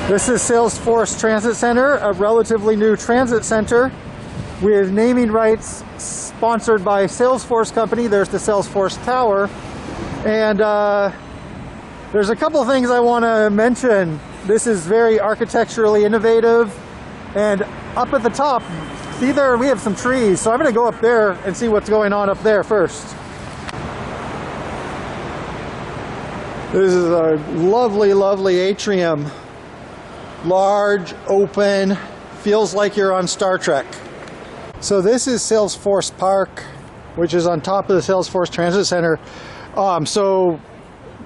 This is Salesforce Transit Center, a relatively new transit center with naming rights sponsored by Salesforce Company. There's the Salesforce Tower. And there's a couple things I want to mention. This is very architecturally innovative. And up at the top, see there, we have some trees. So I'm going to go up there and see what's going on up there first. This is a lovely, lovely atrium. Large, open, feels like you're on Star Trek. So this is Salesforce Park, which is on top of the Salesforce Transit Center. So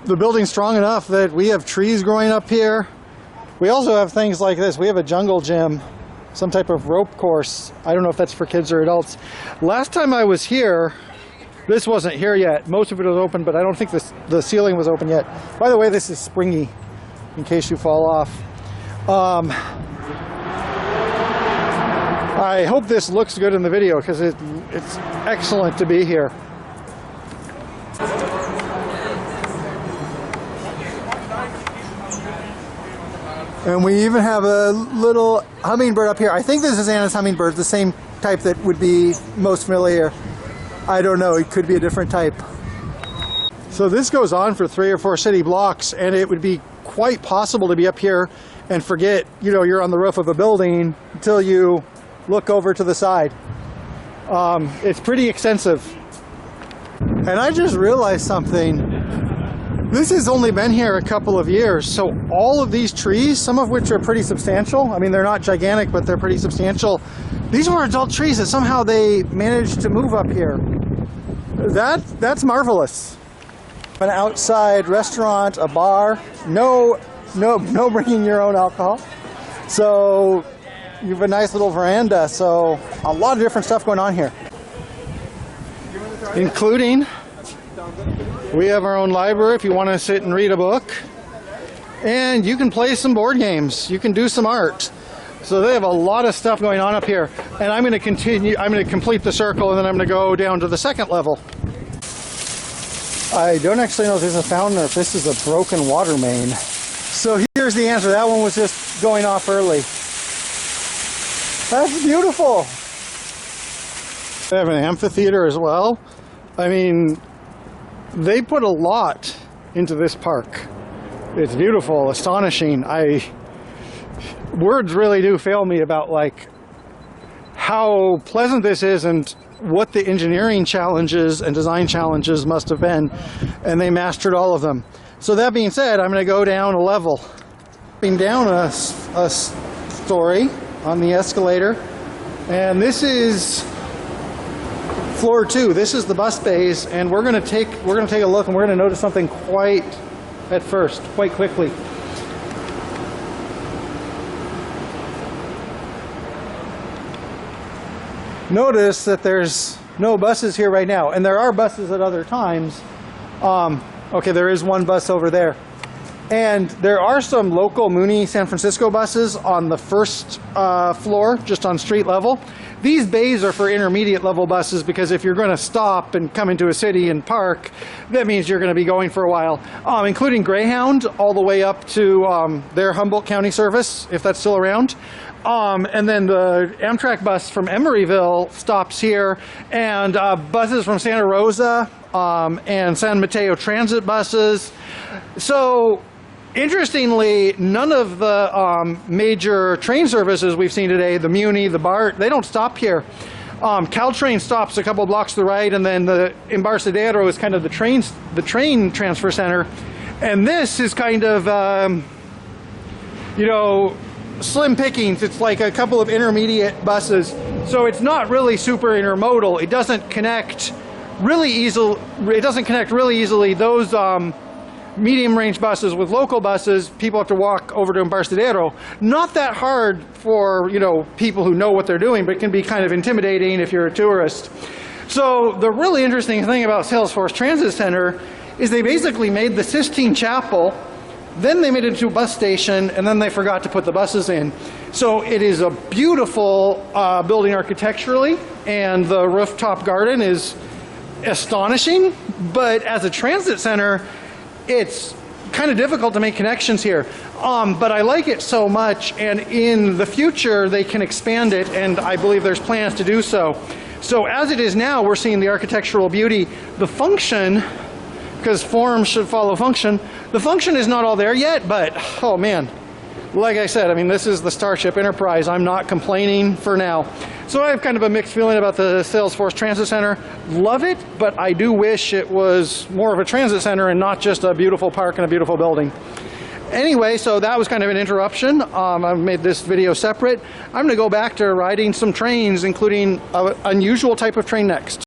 the building's strong enough that we have trees growing up here. We also have things like this. We have a jungle gym, some type of rope course. I don't know if that's for kids or adults. Last time I was here, this wasn't here yet. Most of it was open, but I don't think the ceiling was open yet. By the way, this is springy, in case you fall off. I hope this looks good in the video because it's excellent to be here. And we even have a little hummingbird up here. I think this is Anna's hummingbird, the same type that would be most familiar. I don't know, it could be a different type. So this goes on for 3 or 4 city blocks, and it would be quite possible to be up here and forget, you're on the roof of a building until you look over to the side. It's pretty extensive. And I just realized something. This has only been here a couple of years, so all of these trees, some of which are pretty substantial, I mean they're not gigantic, but they're pretty substantial. These were adult trees that somehow they managed to move up here. That's marvelous. An outside restaurant, a bar, no bringing your own alcohol. So you have a nice little veranda, so a lot of different stuff going on here. Including, we have our own library if you want to sit and read a book. And you can play some board games. You can do some art. So they have a lot of stuff going on up here. And I'm going to complete the circle, and then I'm going to go down to the second level. I don't actually know if there's a fountain or if this is a broken water main. So here's the answer. That one was just going off early. That's beautiful. They have an amphitheater as well. I mean, they put a lot into this park. It's beautiful, astonishing. Words really do fail me about how pleasant this is and what the engineering challenges and design challenges must have been, and they mastered all of them. So that being said, I'm going to go down a level. Being down a story on the escalator, and this is floor 2. This is the bus bays, and we're going to take a look, and we're going to notice something quite quickly. Notice that there's no buses here right now, and there are buses at other times. Okay, there is one bus over there. And there are some local Muni San Francisco buses on the first floor, just on street level. These bays are for intermediate level buses because if you're going to stop and come into a city and park, that means you're going to be going for a while, including Greyhound all the way up to their Humboldt County service, if that's still around. And then the Amtrak bus from Emeryville stops here, and buses from Santa Rosa and San Mateo transit buses. So interestingly, none of the major train services we've seen today, the Muni, the BART, they don't stop here. Caltrain stops a couple blocks to the right, and then the Amphitheater is kind of the train transfer center. And this is kind of, slim pickings. It's like a couple of intermediate buses. So it's not really super intermodal. It doesn't connect really easily those medium range buses with local buses. People have to walk over to Amphitheater. Not that hard for, people who know what they're doing, but it can be kind of intimidating if you're a tourist. So the really interesting thing about Salesforce Transit Center is they basically made the Sistine Chapel, then they made it into a bus station, and then they forgot to put the buses in. So it is a beautiful building architecturally, and the rooftop garden is astonishing, but as a transit center, it's kind of difficult to make connections here. But I like it so much, and in the future they can expand it, and I believe there's plans to do so. So as it is now, we're seeing the architectural beauty. The function, because form should follow function, the function is not all there yet, but oh man, like I said, I mean, this is the Starship Enterprise. I'm not complaining for now. So I have kind of a mixed feeling about the Salesforce Transit Center. Love it, but I do wish it was more of a transit center and not just a beautiful park and a beautiful building. Anyway, so that was kind of an interruption. I've made this video separate. I'm going to go back to riding some trains, including an unusual type of train next.